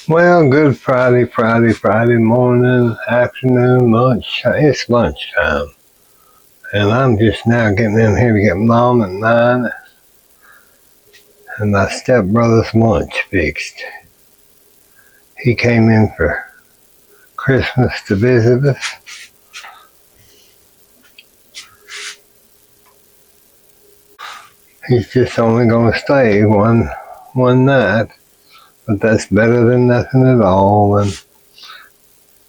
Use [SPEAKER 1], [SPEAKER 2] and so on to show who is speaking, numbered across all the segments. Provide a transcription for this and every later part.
[SPEAKER 1] Well, Good Friday morning, afternoon, lunch. It's lunchtime. And I'm just now getting in here to get Mom and mine and my stepbrother's lunch fixed. He came in for Christmas to visit us. He's just only going to stay one night, but that's better than nothing at all. And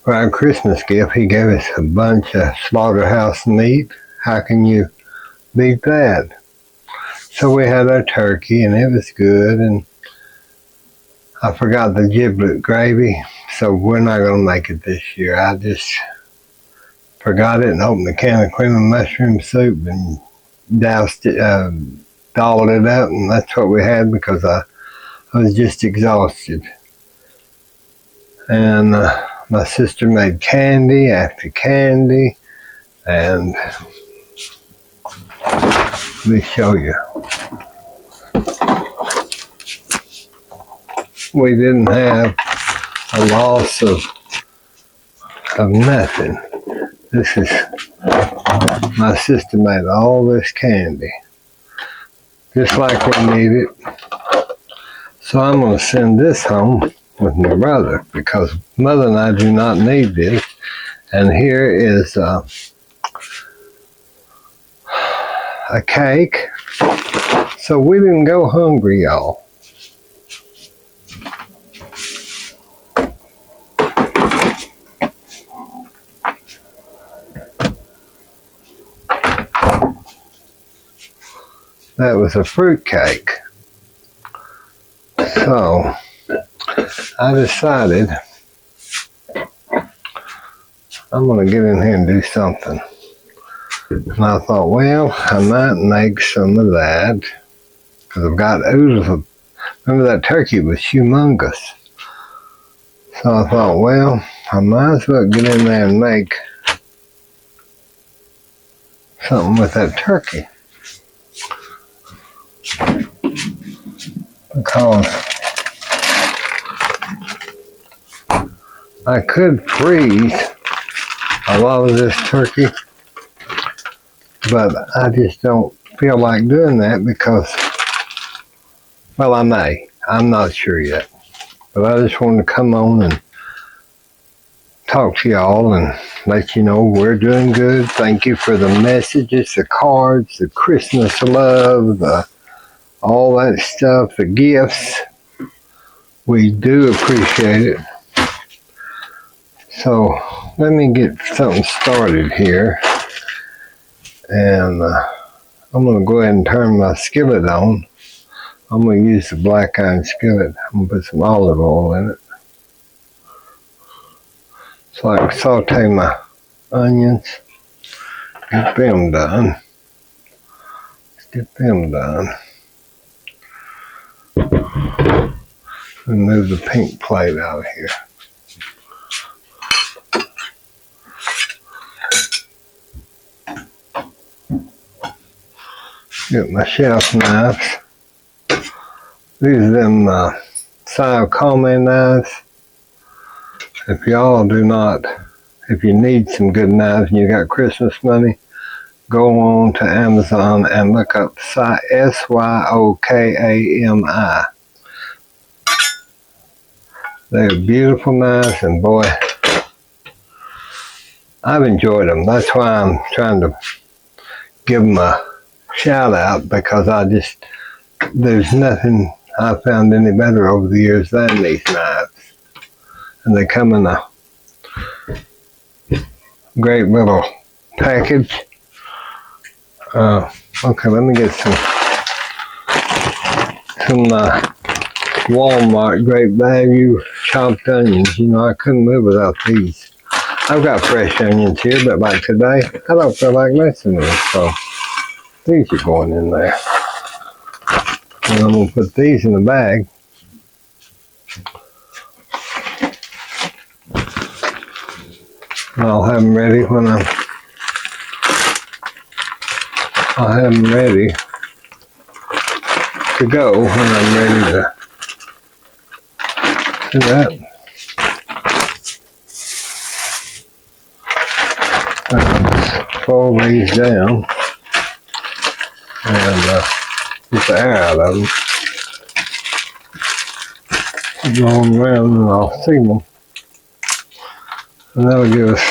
[SPEAKER 1] for our Christmas gift, he gave us a bunch of slaughterhouse meat. How can you beat that? So we had our turkey, and it was good, and I forgot the giblet gravy, so we're not going to make it this year. I just forgot it and opened a can of cream and mushroom soup and doused it, dolled it up, and that's what we had because I was just exhausted. And my sister made candy after candy, and let me show you. We didn't have a loss of nothing. This is, my sister made all this candy, just like we need it. So I'm going to send this home with my brother because Mother and I do not need this. And here is a cake. So we didn't go hungry, y'all. That was a fruit cake. So I decided I'm going to get in here and do something. And I thought, well, I might make some of that because I've got oodles of, remember that turkey was humongous. So I thought, well, I might as well get in there and make something with that turkey. Because I could freeze a lot of this turkey, but I just don't feel like doing that because, well, I may. I'm not sure yet. But I just wanted to come on and talk to y'all and let you know we're doing good. Thank you for the messages, the cards, the Christmas love, all that stuff, the gifts. We do appreciate it. So let me get something started here. And I'm going to go ahead and turn my skillet on. I'm going to use the black iron skillet. I'm going to put some olive oil in it. So I can saute my onions. Get them done. Let's get them done. And move the pink plate out of here. Get my shelf knives. These are them Siocome knives. If y'all do not, if you need some good knives and you got Christmas money, go on to Amazon and look up Syokami. They're beautiful knives, and boy, I've enjoyed them. That's why I'm trying to give them a shout out, because there's nothing I've found any better over the years than these knives. And they come in a great little package. Okay, let me get some Walmart Great Value chopped onions. You know, I couldn't live without these. I've got fresh onions here, but like today, I don't feel like messing with them, so these are going in there. And I'm going to put these in the bag. I'll have them ready when I'll have them ready to go when I'm ready to See that? Just fold these down and get the air out of them. Blow them around and I'll seam them. And that'll give us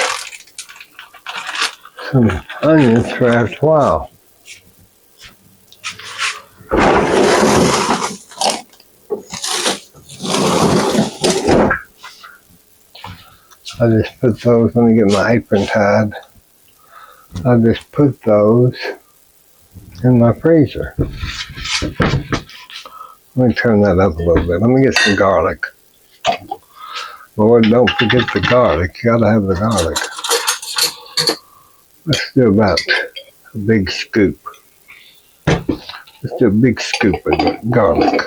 [SPEAKER 1] some onions for after a while. I just put those, let me get my apron tied. I just put those in my freezer. Let me turn that up a little bit. Let me get some garlic. Lord, don't forget the garlic. You gotta have the garlic. Let's do about a big scoop. Let's do a big scoop of garlic.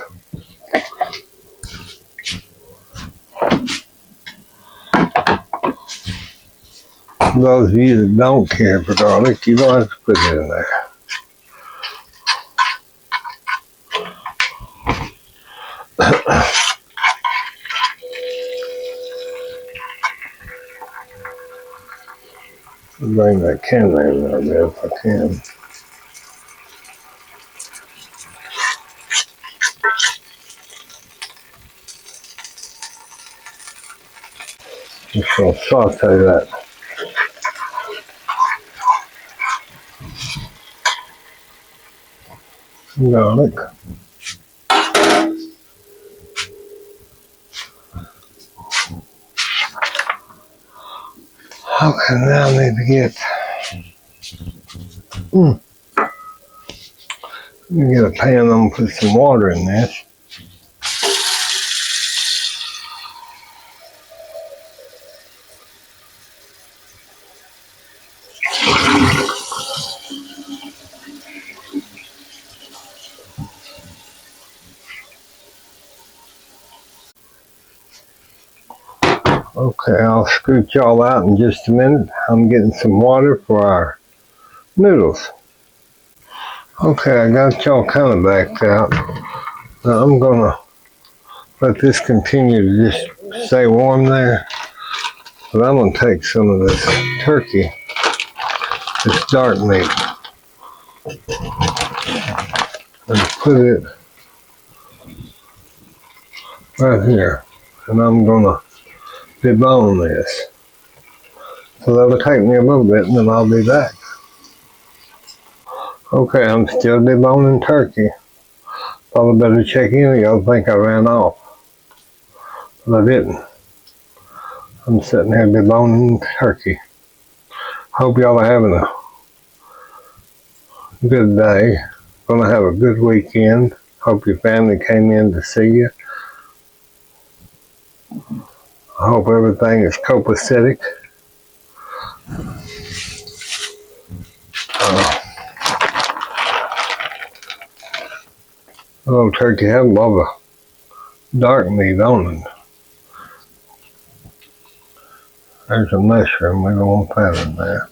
[SPEAKER 1] For those of you that don't care for garlic, you don't have to put it in there. Bring that camera in there a bit if I can. Just gonna saute that. Garlic. Okay, now I need to get let me get a pan. I'm gonna put some water in this. Okay, I'll scoot y'all out in just a minute. I'm getting some water for our noodles. Okay, I got y'all kind of backed out. Now I'm gonna let this continue to just stay warm there. But I'm gonna take some of this turkey, this dark meat, and put it right here. And I'm gonna debone this. So that'll take me a little bit and then I'll be back. Okay, I'm still deboning turkey. Probably better check in. Y'all think I ran off. But I didn't. I'm sitting here deboning turkey. Hope y'all are having a good day. Gonna have a good weekend. Hope your family came in to see you. I hope everything is copacetic. Little turkey has a lot of dark meat on it. There's a mushroom. We don't want that in there.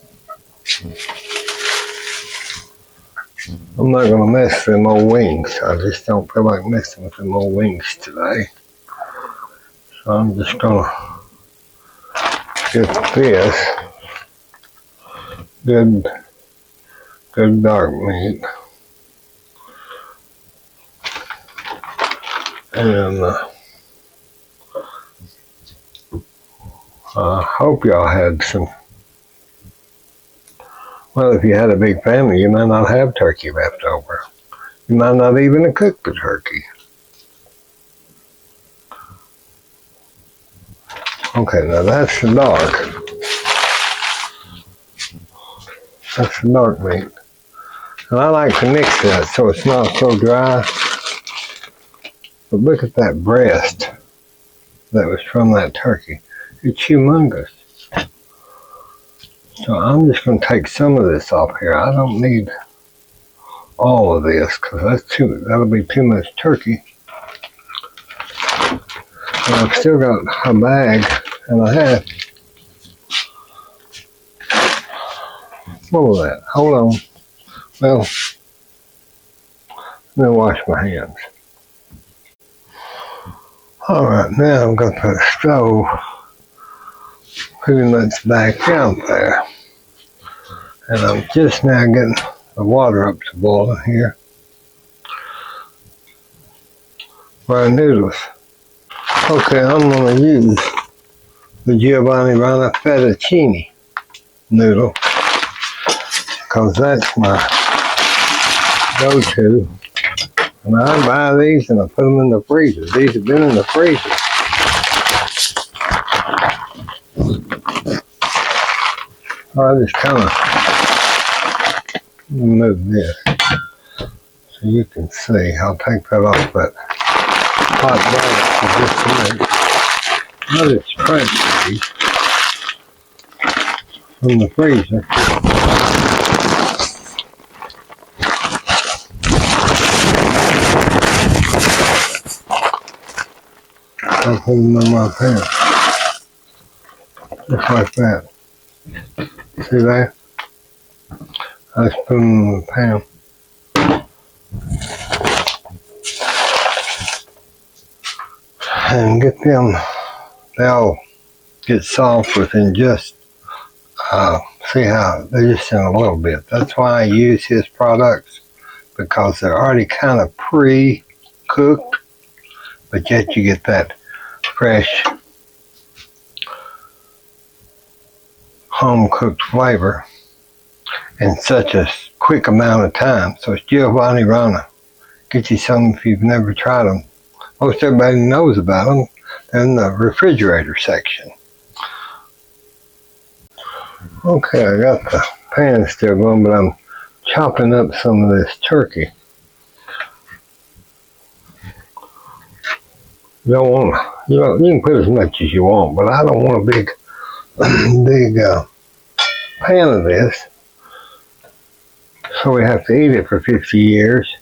[SPEAKER 1] I'm not going to mess with them old wings. I just don't feel like messing with them old wings today. So I'm just going to get this good dark meat. And I hope y'all had some. Well, if you had a big family, you might not have turkey left over. You might not even have cooked the turkey. Okay, now that's the dark. That's the dark meat. And I like to mix that so it's not so dry. But look at that breast that was from that turkey. It's humongous. So I'm just going to take some of this off here. I don't need all of this because that'll be too much turkey. And I've still got a bag and a half. What was that? Hold on. Well, let me wash my hands. Alright, now I'm going to put the stove pretty much back out there. And I'm just now getting the water up to boiling here for our noodles. Okay, I'm going to use the Giovanni Rana fettuccine noodle because that's my go-to. And I buy these and I put them in the freezer. These have been in the freezer. I just kind of move this so you can see. I'll take that off that hot blanket for just a minute. I'll just scrape these from the freezer. I'll put them in my pan. Just like that. See that? I just put them in the pan. And get them, they'll get soft within just, see how, they're just in a little bit. That's why I use his products, because they're already kind of pre-cooked, but yet you get that fresh home-cooked flavor in such a quick amount of time. So it's Giovanni Rana. Get you some if you've never tried them. Most everybody knows about them. They're in the refrigerator section. Okay, I got the pan still going, but I'm chopping up some of this turkey. You don't want, you can put as much as you want, but I don't want a big pan of this, so we have to eat it for 50 years.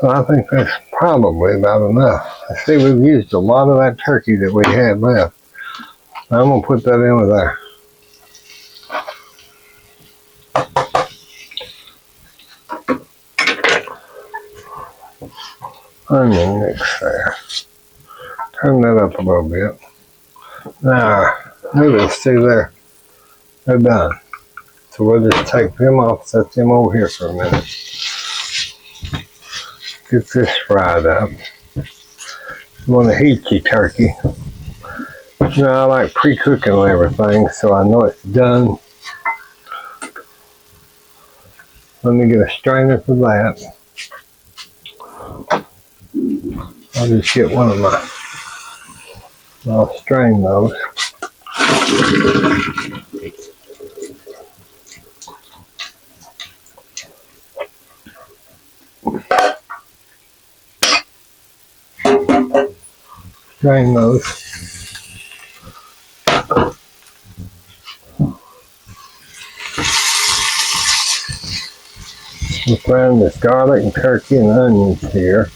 [SPEAKER 1] So I think that's probably about enough. I see we've used a lot of that turkey that we had left. I'm going to put that in with our onion mix there. Turn that up a little bit. Now, noodles, see there, they're done. So we'll just take them off, set them over here for a minute. Get this fried up. You want to heat your turkey. You know, I like pre-cooking everything, so I know it's done. Let me get a strainer for that. I'll just get one of my, I'll strain those. Strain those. We'll frying this garlic and turkey and onions here.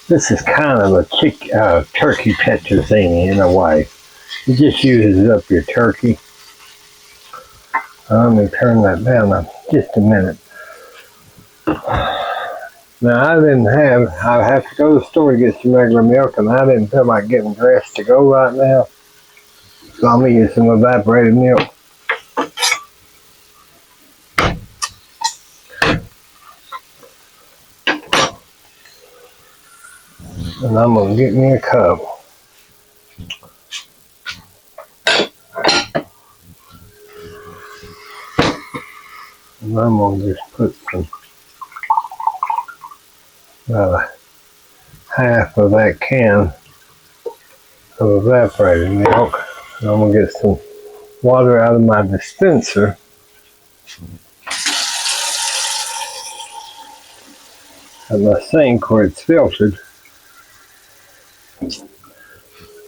[SPEAKER 1] This is kind of a turkey tetrazzini in a way. It just uses up your turkey. Let me turn that down just a minute. Now I have to go to the store to get some regular milk, and I didn't feel like getting dressed to go right now. So I'm going to use some evaporated milk. And I'm going to get me a cup. And I'm going to just put some, about half of that can of evaporated milk. And I'm going to get some water out of my dispenser. At my sink where it's filtered.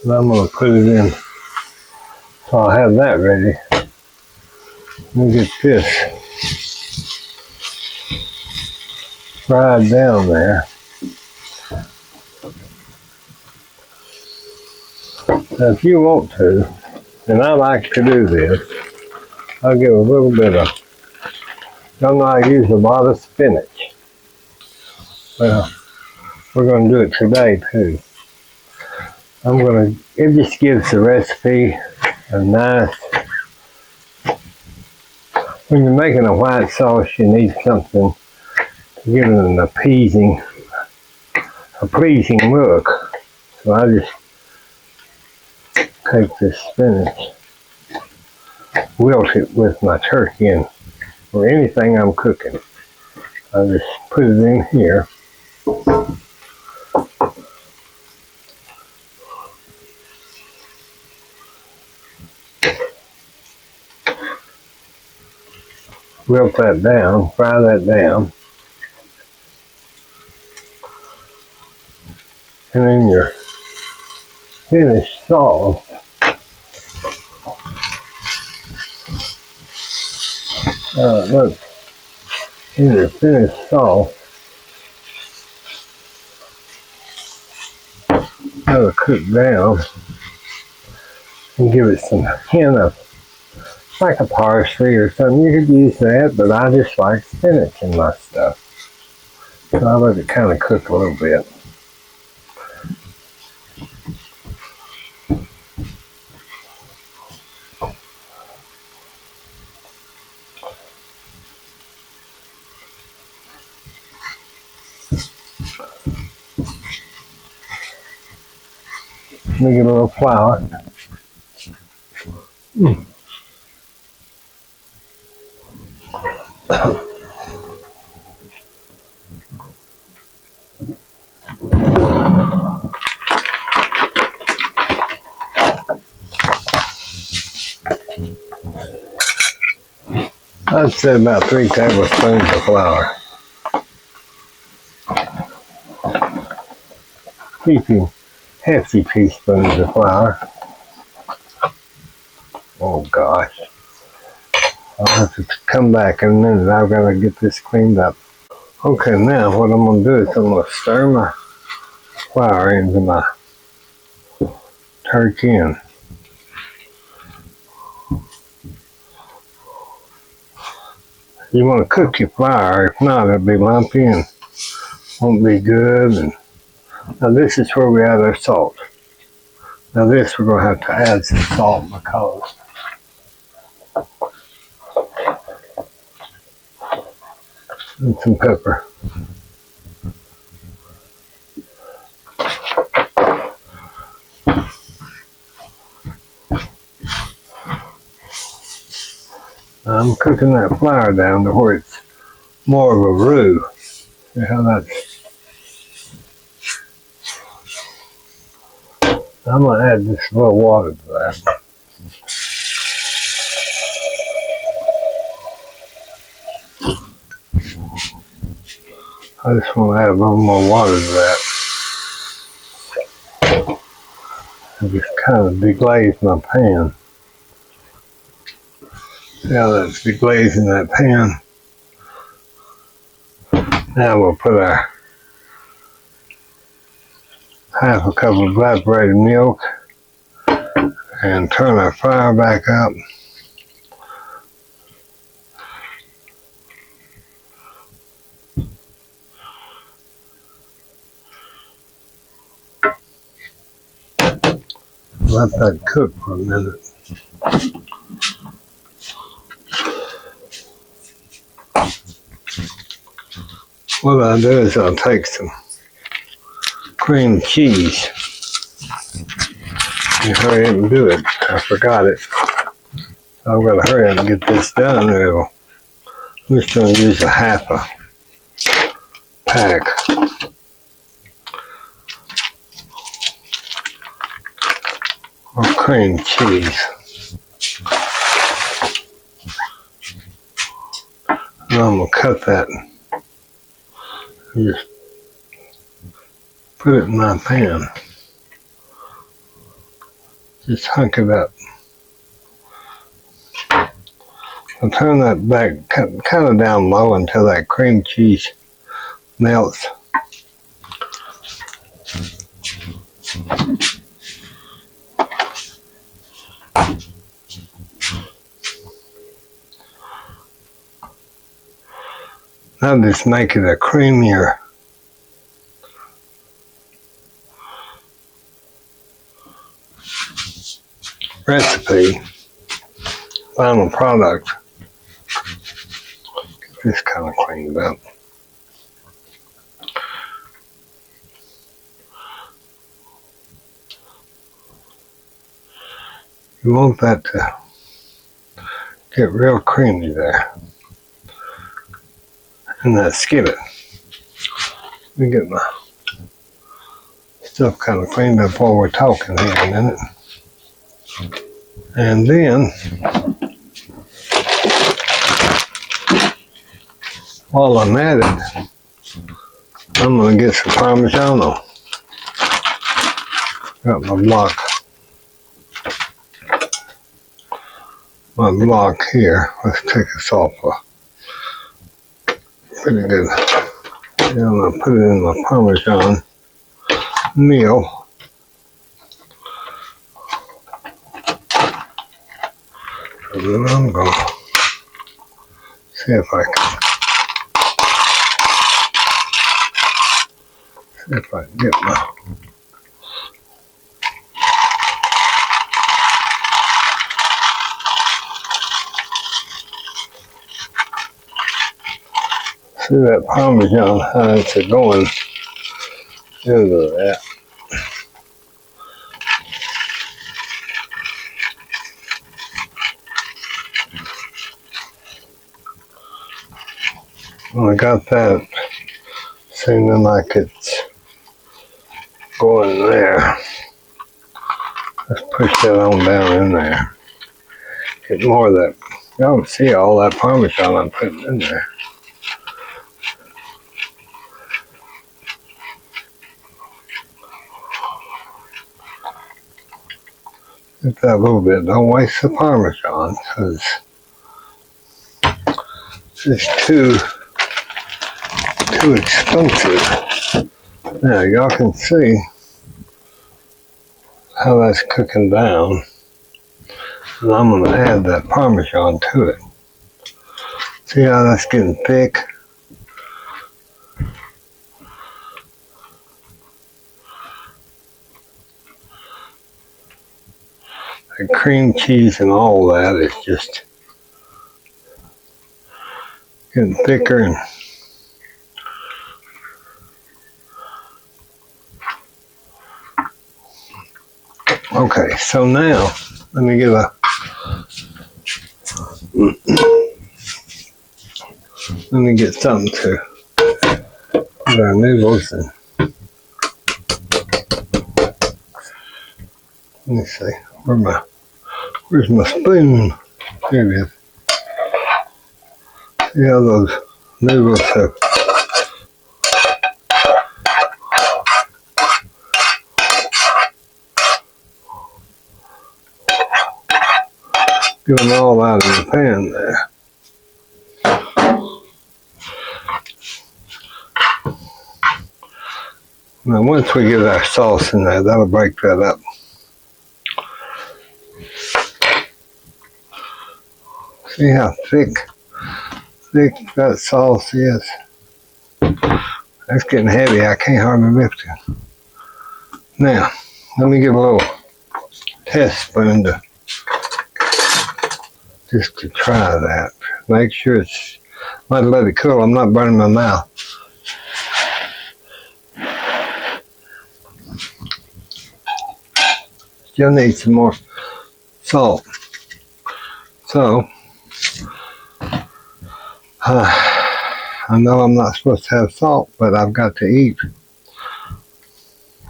[SPEAKER 1] And I'm going to put it in, so I'll have that ready. Let me get this fried down there. Now if you want to, and I like to do this, I'll give a little bit of, y'all know I use a lot of spinach. Well, we're going to do it today too. It just gives the recipe a nice, when you're making a white sauce, you need something to give it a pleasing look. So I just take this spinach, wilt it with my turkey in, or anything I'm cooking. I just put it in here. Wilt that down, fry that down. And then your finished sauce. Look, in your finished sauce, that'll cook down and give it some hint of, like a parsley or something. You could use that, but I just like spinach in my stuff. So I let it kind of cook a little bit. Let me get a little flour. I'd say about 3 tablespoons of flour. Keeping hefty teaspoons of flour. Oh gosh. I'll have to come back in a minute. I've got to get this cleaned up. Okay, now what I'm going to do is I'm going to stir my flour into my turkey. And you want to cook your flour. If not, it'll be lumpy and won't be good. And now this is where we add our salt. Now this we're going to have to add some salt because and some pepper. I'm cooking that flour down to where it's more of a roux. See how that's... I'm going to add just a little water to that. I just want to add a little more water to that. And just kind of deglaze my pan. See how that's deglazing that pan? Now we'll put our half a cup of evaporated milk and turn our fire back up. Let that cook for a minute. What I'll do is I'll take some cream cheese and hurry up and do it. I forgot it. So I'm going to hurry up and get this done. I'm just going to use a half a pack. Of cream cheese. And I'm going to cut that and just put it in my pan. Just hunk it up. I'll turn that back kind of down low until that cream cheese melts. I'll just make it a creamier recipe, final product. Get this kind of cleaned up. You want that to get real creamy there in that skillet. Let me get my stuff kind of cleaned up while we're talking here a minute. And then, while I'm at it, I'm going to get some parmesan on. Got my block here. Let's take this off. Pretty good. And I'm going to put it in my parmesan meal. And then I'm going to see if I can get my see that parmesan, how it's going into that. When I got that seeming like it's going there, let's push that on down in there. Get more of that. Y'all can see all that parmesan I'm putting in there. Get that a little bit. Don't waste the parmesan because it's too expensive. Now y'all can see how that's cooking down. And I'm going to add that parmesan to it. See how that's getting thick? The cream cheese and all that is just getting thicker. And okay, so now let me get something to put our noodles in. Let me see. Where's my spoon? Here it is. See how those noodles have given all out of the pan there. Now once we get our sauce in there, that'll break that up. See how thick that sauce is. That's getting heavy. I can't hardly lift it. Now, let me give a little test spoon just to try that. Make sure it's, might let it cool. I'm not burning my mouth. Still need some more salt. So, I know I'm not supposed to have salt, but I've got to eat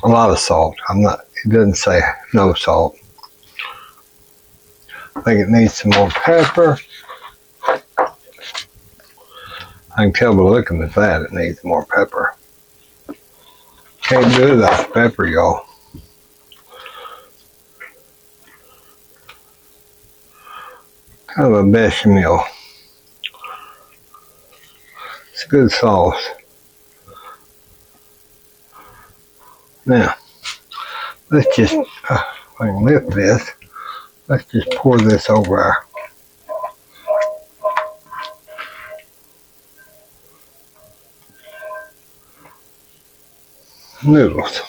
[SPEAKER 1] a lot of salt. It doesn't say no salt. I think it needs some more pepper. I can tell by looking at that it needs more pepper. Can't do it without pepper, y'all. Kind of a bechamel. It's a good sauce. Now, let's just, if I can lift this, let's just pour this over our noodles.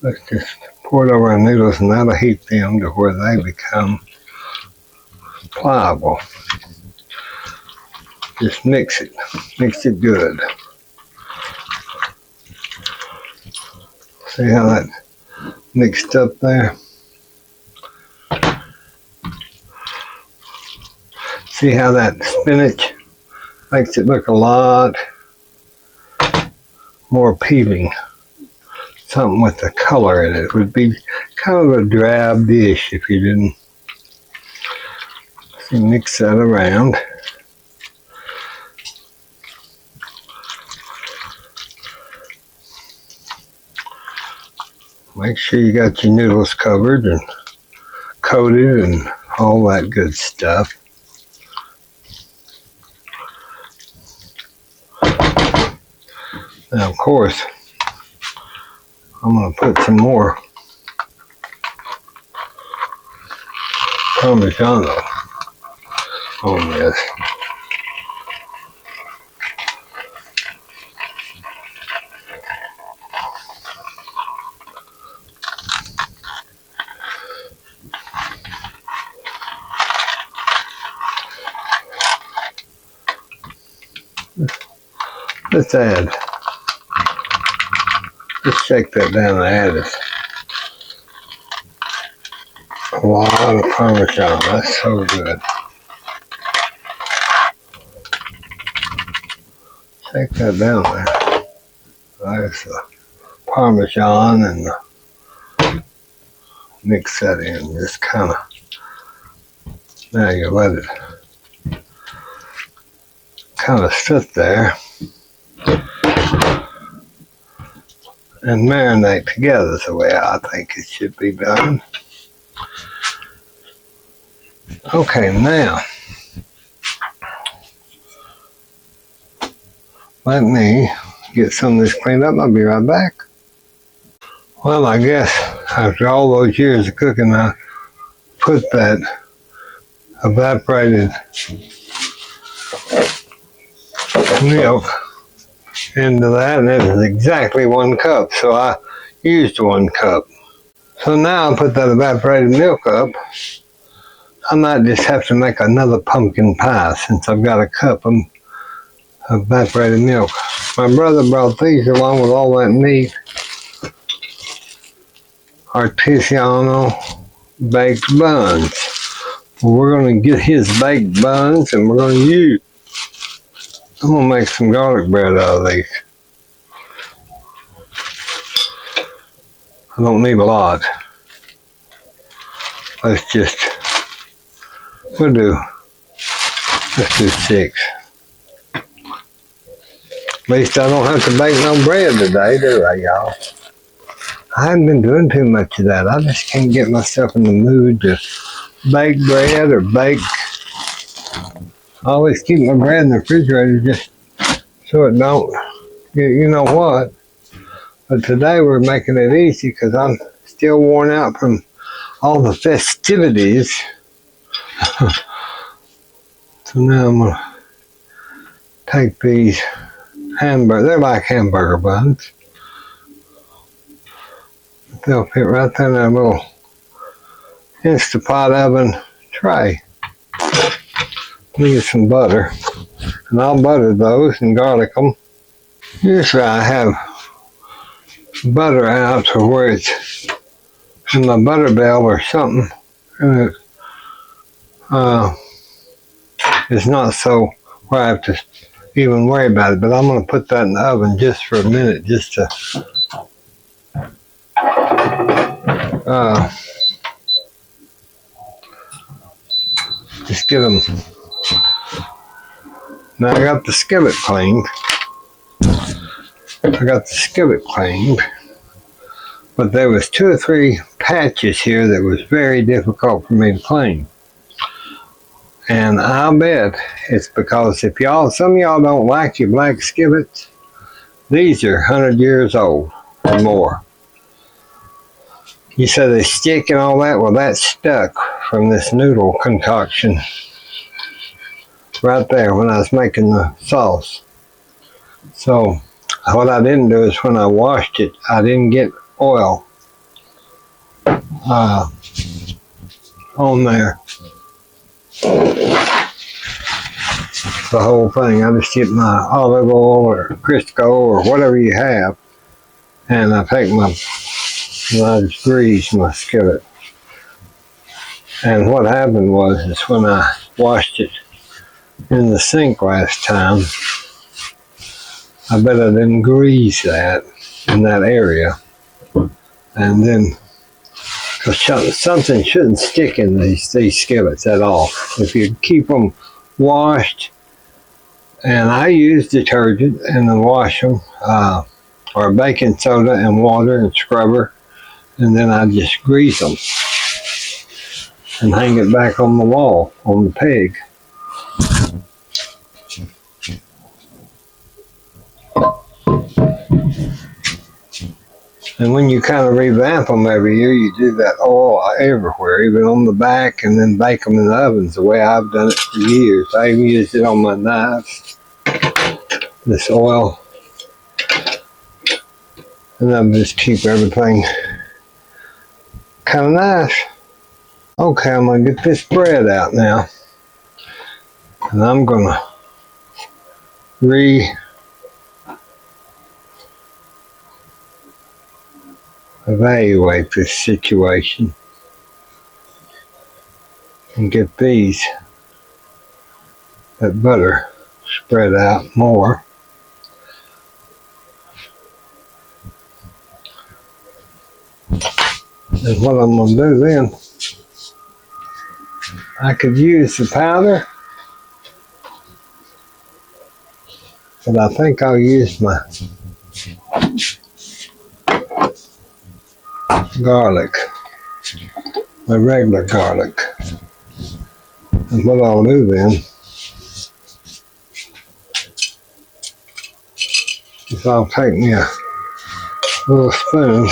[SPEAKER 1] Let's just pour it over our noodles and that'll heat them to where they become pliable. Just mix it good. See how that mixed up there? See how that spinach makes it look a lot more appealing. Something with the color in it. It would be kind of a drab dish if you didn't. So mix that around. Make sure you got your noodles covered and coated and all that good stuff. Now, of course, I'm going to put some more parmesan on this. Let's add. Just shake that down and add it. A lot of parmesan. That's so good. Shake that down there. There's the parmesan and mix that in. Just kind of. Now you let it kind of sit there and marinate together the way I think it should be done. Okay, now let me get some of this cleaned up. I'll be right back. Well, I guess after all those years of cooking, I put that evaporated milk into that, and it was exactly 1 cup, so I used 1 cup. So now I put that evaporated milk up. I might just have to make another pumpkin pie since I've got a cup of evaporated milk. My brother brought these along with all that meat. Artisanal baked buns. Well, we're going to get his baked buns and we're going to use. I'm going to make some garlic bread out of these. I don't need a lot. Let's do 6. At least I don't have to bake no bread today, do I, y'all? I haven't been doing too much of that. I just can't get myself in the mood to bake bread or bake. I always keep my bread in the refrigerator just so it don't get, you know what. But today we're making it easy because I'm still worn out from all the festivities. So now I'm going to take these hamburger, they're like hamburger buns. They'll fit right there in that little Instapot oven tray. Let me get some butter, and I'll butter those and garlic them. Usually I have butter out to where it's in my butter bell or something, and it's not so where I have to even worry about it, but I'm going to put that in the oven just for a minute, just to just get them. Now I got the skillet cleaned. But there was 2 or 3 patches here that was very difficult for me to clean. And I'll bet it's because if some of y'all don't like your black skillets, these are 100 years old or more. You said they stick and all that? Well, that's stuck from this noodle concoction right there when I was making the sauce. So what I didn't do is when I washed it, I didn't get oil on there. The whole thing. I just get my olive oil or Crisco or whatever you have, and I take I just grease my skillet. And what happened was is when I washed it in the sink last time, I bet I didn't grease that in that area. And then, because something shouldn't stick in these skillets at all. If you keep them washed, and I use detergent and then wash them, or baking soda and water and scrubber, and then I just grease them and hang it back on the wall, on the peg. And when you kind of revamp them every year, you do that oil everywhere, even on the back, and then bake them in the ovens the way I've done it for years. I even used it on my knives, this oil. And I just keep everything kind of nice. Okay, I'm going to get this bread out now. And I'm going to evaluate this situation and get that butter spread out more. And what I'm going to do then, I could use the powder, but I think I'll use my garlic, my regular garlic. And what I'll do then is I'll take me a little spoon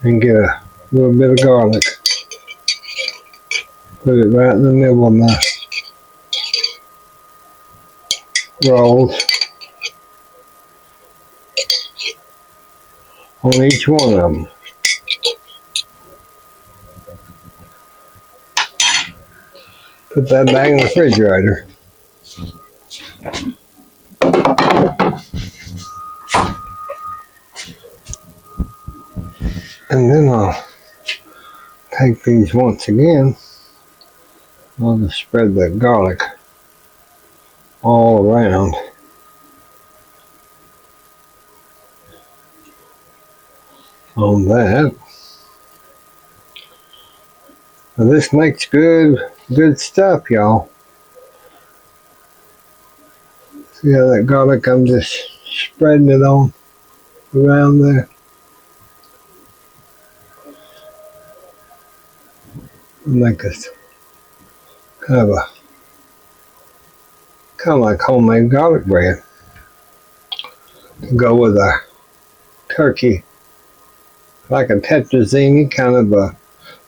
[SPEAKER 1] and get a little bit of garlic, put it right in the middle of my rolls, on each one of them. Put that back in the refrigerator. And then I'll take these once again. I'll just spread the garlic all around. On that. Now this makes good stuff, y'all. See how that garlic, I'm just spreading it on around there. Make this kind of like homemade garlic bread to go with a turkey, like a Tetrazzini, kind of a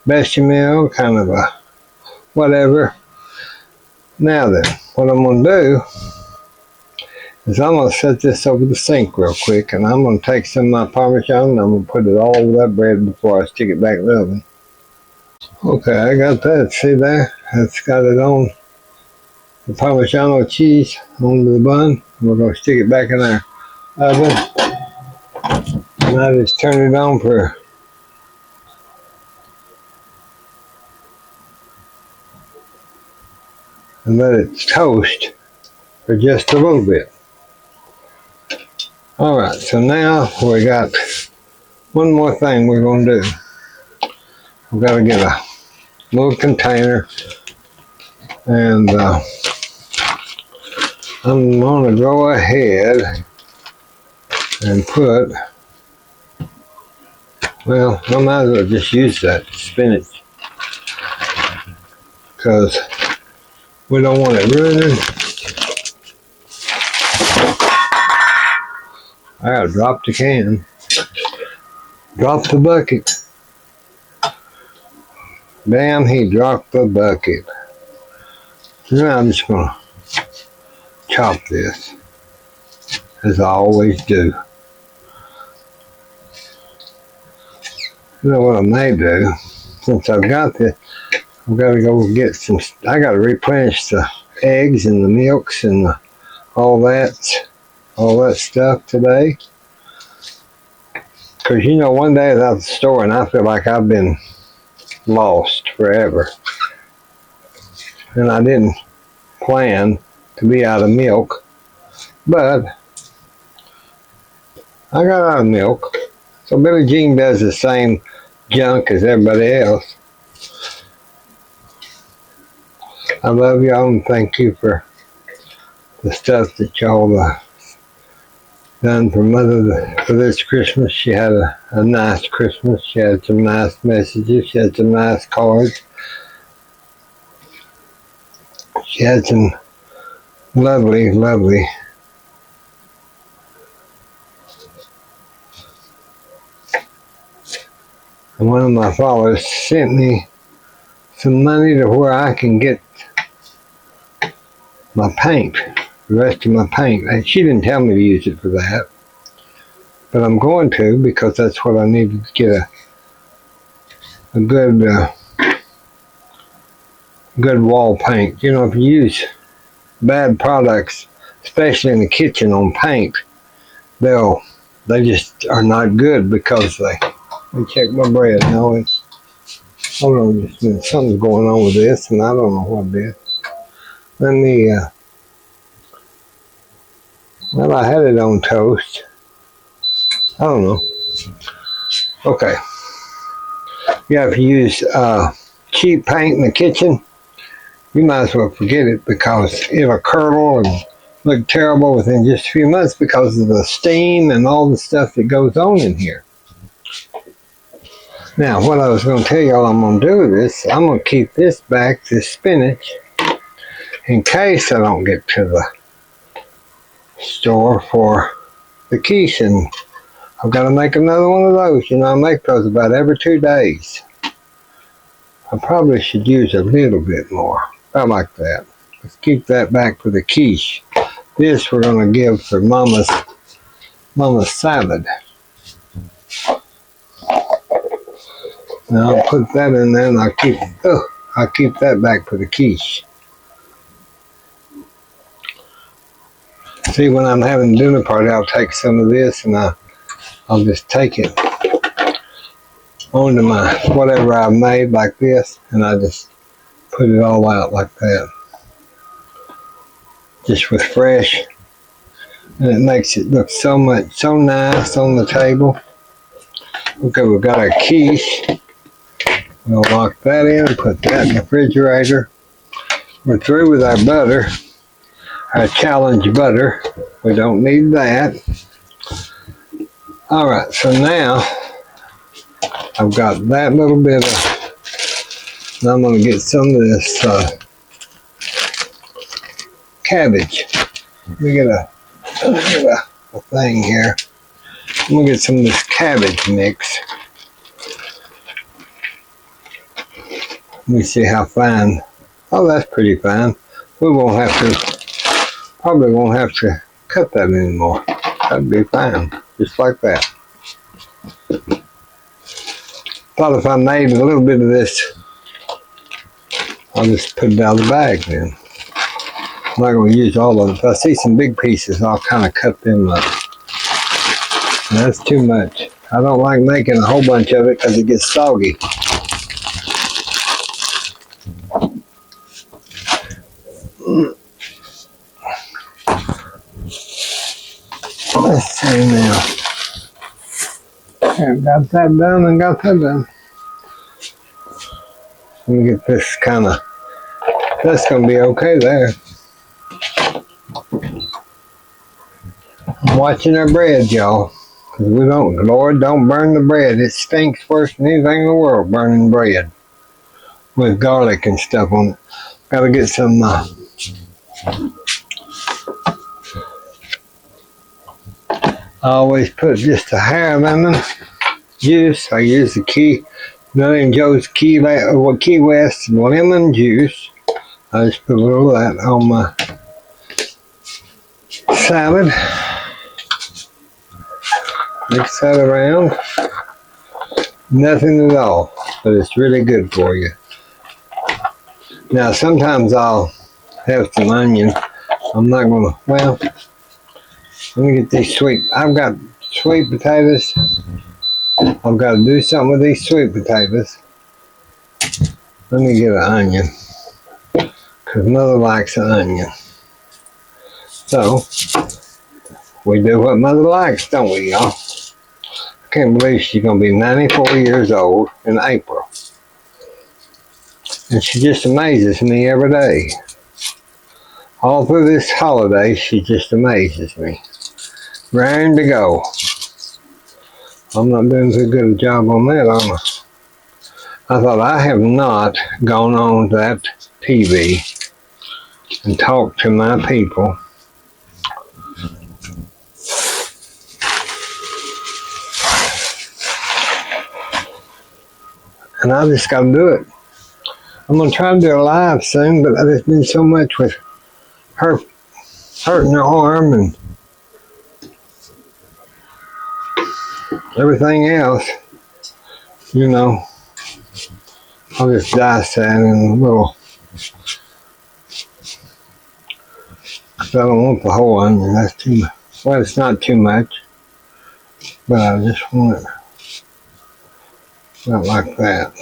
[SPEAKER 1] bechamel, kind of a whatever. Now then, what I'm going to do is I'm going to set this over the sink real quick, and I'm going to take some of my parmesan and I'm going to put it all over that bread before I stick it back in the oven. Okay, I got that. See there? That's got it on the Parmesan cheese onto the bun. We're going to stick it back in our oven. And I just turn it on and let it toast for just a little bit. Alright, so now we got one more thing we're going to do. We've got to get a little container, and I'm going to go ahead and put, well, I might as well just use that spinach because we don't want it ruining. I'll drop the can, drop the bucket. Damn, he dropped the bucket. Now I'm just going to chop this, as I always do. You know what I may do? Since I've got this, I've got to go get some, I got to replenish the eggs and the milks and all that stuff today. Because you know, one day I was out the store and I feel like I've been lost forever. And I didn't plan to be out of milk, but I got out of milk. So Billie Jean does the same junk as everybody else. I love y'all and thank you for the stuff that y'all done for Mother for this Christmas. She had a nice Christmas. She had some nice messages. She had some nice cards. She had some lovely, lovely and one of my followers sent me some money to where I can get my paint, the rest of my paint. And she didn't tell me to use it for that, but I'm going to because that's what I need to get a good wall paint. You know, if you use bad products, especially in the kitchen on paint, they just are not good because let me check my bread. No, it's, hold on just a minute. Something's going on with this and I don't know what it is. Let me, well, I had it on toast. I don't know. Okay. Yeah, if you use cheap paint in the kitchen, you might as well forget it because it'll curdle and look terrible within just a few months because of the steam and all the stuff that goes on in here. Now, what I was going to tell y'all I'm going to do with this, I'm going to keep this back, this spinach, in case I don't get to the store for the quiche, and I've got to make another one of those. You know, I make those about every 2 days. I probably should use a little bit more. I like that. Let's keep that back for the quiche. This we're going to give for Mama's salad. Now I'll put that in there and I'll keep that back for the quiche. See, when I'm having a dinner party, I'll take some of this and I'll just take it onto my whatever I've made like this, and I just put it all out like that, just with fresh, and it makes it look so nice on the table. Okay, we've got our quiche. We'll lock that in and put that in the refrigerator. We're through with our butter, our challenge butter. We don't need that. All right, so now I've got that little bit of, and I'm going to get some of this cabbage. Let me get a thing here. I'm going to get some of this cabbage mix. Let me see how fine. Oh, that's pretty fine. We probably won't have to cut that anymore. That'd be fine, just like that. Thought if I made a little bit of this, I'll just put it out of the bag then. I'm not going to use all of it. If I see some big pieces, I'll kind of cut them up. And that's too much. I don't like making a whole bunch of it because it gets soggy. Let's see now. Okay, got that done and got that done. Let me get this that's going to be okay there. I'm watching our bread, y'all. Because Lord, don't burn the bread. It stinks worse than anything in the world, burning bread with garlic and stuff on it. Got to get some I always put just a hair of lemon juice. I use the Billy and Joe's Key West lemon juice. I just put a little of that on my salad. Mix that around. Nothing at all, but it's really good for you. Now, sometimes I'll have some onion. I'm not going to, well, let me get these sweet. I've got sweet potatoes. I've got to do something with these sweet potatoes. Let me get an onion, because Mother likes an onion. So, we do what Mother likes, don't we, y'all? I can't believe she's going to be 94 years old in April. And she just amazes me every day. All through this holiday, she just amazes me. Raring to go. I'm not doing too good a job on that, am I? I thought I have not gone on that TV and talked to my people. And I just got to do it. I'm going to try to do it live soon, but there's been so much with her hurting her arm and everything else. You know, I'll just dice that in a little. Because I don't want the whole onion. That's too much. Well, it's not too much. But I just want it not like that.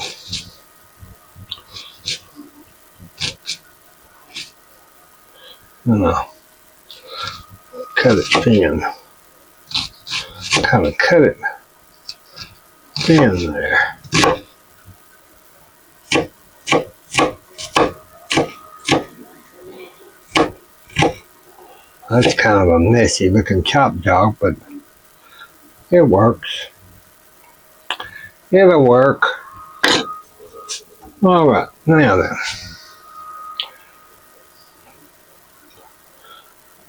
[SPEAKER 1] No. Cut it thin. Kind of cut it thin there. That's kind of a messy looking chop job, but it works. It'll work. All right, now then.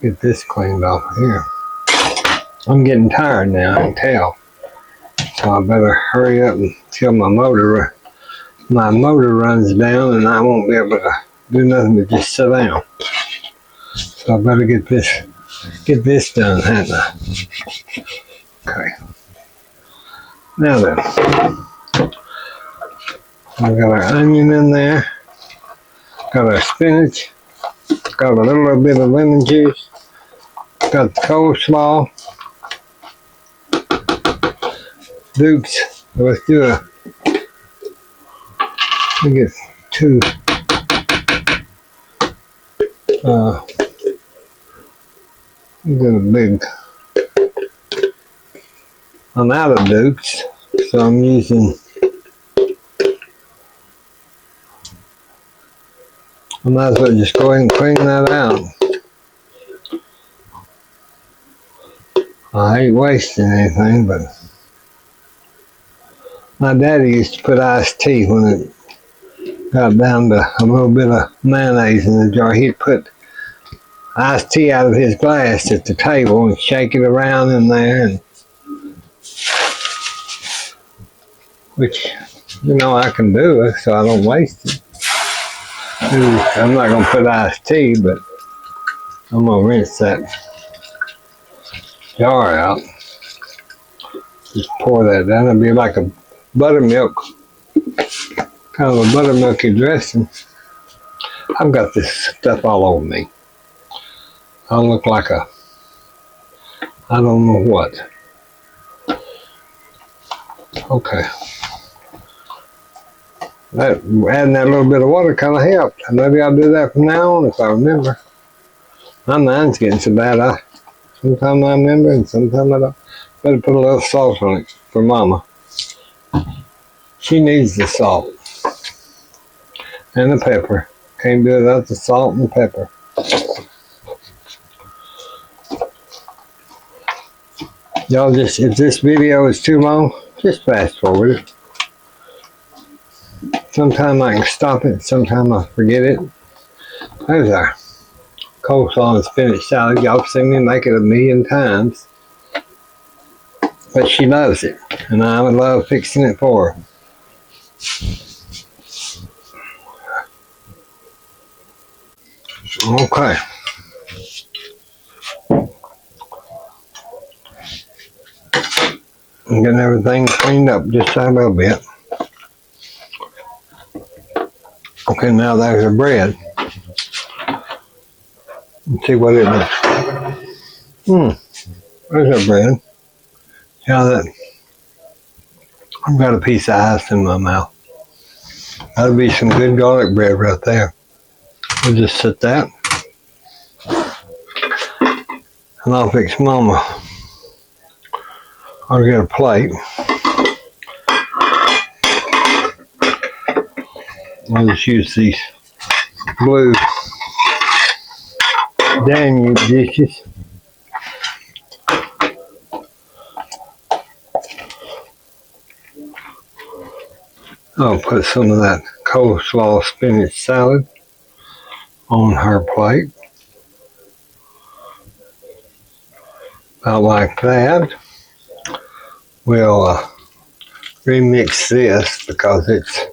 [SPEAKER 1] Get this cleaned off here. I'm getting tired now, I can tell. So I better hurry up until my motor runs down and I won't be able to do nothing but just sit down. So I better get this done, hadn't I? Okay. Now then, we got our onion in there, got our spinach, got a little bit of lemon juice, got the coleslaw. Dukes, let's do let me get two, get a big, I'm out of Dukes, so I'm using, I might as well just go ahead and clean that out. I ain't wasting anything, but my daddy used to put iced tea when it got down to a little bit of mayonnaise in the jar. He'd put iced tea out of his glass at the table and shake it around in there, and which, you know, I can do it so I don't waste it. I'm not going to put iced tea, but I'm going to rinse that jar out. Just pour that down. It'll be like a buttermilk, kind of a buttermilky dressing. I've got this stuff all over me. I look like a, I don't know what. Okay. Adding that little bit of water kind of helped. Maybe I'll do that from now on if I remember. My mind's getting so bad. Sometimes I remember and sometimes I don't. Better put a little salt on it for Mama. She needs the salt. And the pepper. Can't do it without the salt and pepper. Y'all just, if this video is too long, just fast forward it. Sometimes I can stop it, sometimes I forget it. There's our coleslaw and spinach salad. Y'all have seen me make it 1,000,000 times. But she loves it, and I would love fixing it for her. Okay. and getting everything cleaned up just a little bit. Okay, now there's the bread. Let's see what it is. There's our bread. See how that? I've got a piece of ice in my mouth. That'll be some good garlic bread right there. We'll just sit that. And I'll fix Mama. I'll get a plate. I'll just use these blue Danube dishes. I'll put some of that coleslaw spinach salad on her plate. About like that. We'll remix this because it's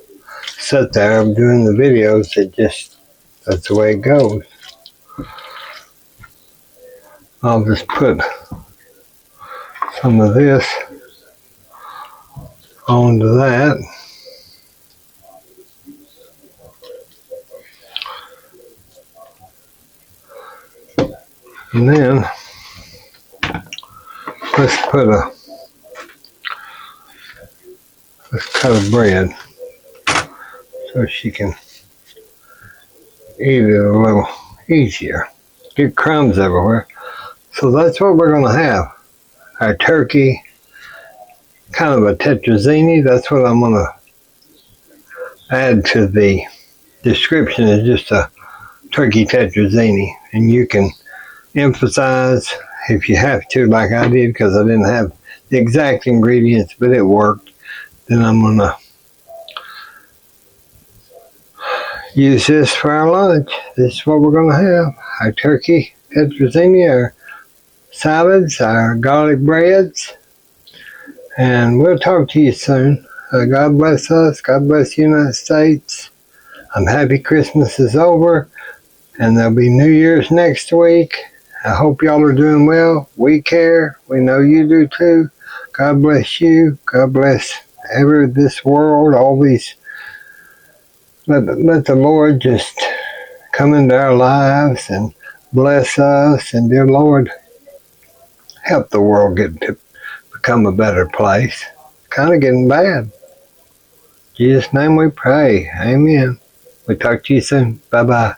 [SPEAKER 1] set there. I'm doing the videos. That's the way it goes. I'll just put some of this onto that. And then let's cut a bread so she can eat it a little easier. Get crumbs everywhere. So that's what we're going to have. Our turkey, kind of a tetrazzini. That's what I'm going to add to the description, is just a turkey tetrazzini. And you can emphasize if you have to, like I did, because I didn't have the exact ingredients, but it worked. Then I'm going to use this for our lunch. This is what we're going to have. Our turkey tetrazzini, our salads, our garlic breads. And we'll talk to you soon. God bless us. God bless the United States. I'm happy Christmas is over. And there'll be New Year's next week. I hope y'all are doing well. We care. We know you do too. God bless you. God bless this world, all these. Let the Lord just come into our lives and bless us. And dear Lord, help the world get to become a better place. Kind of getting bad. In Jesus' name we pray. Amen. We talk to you soon. Bye-bye.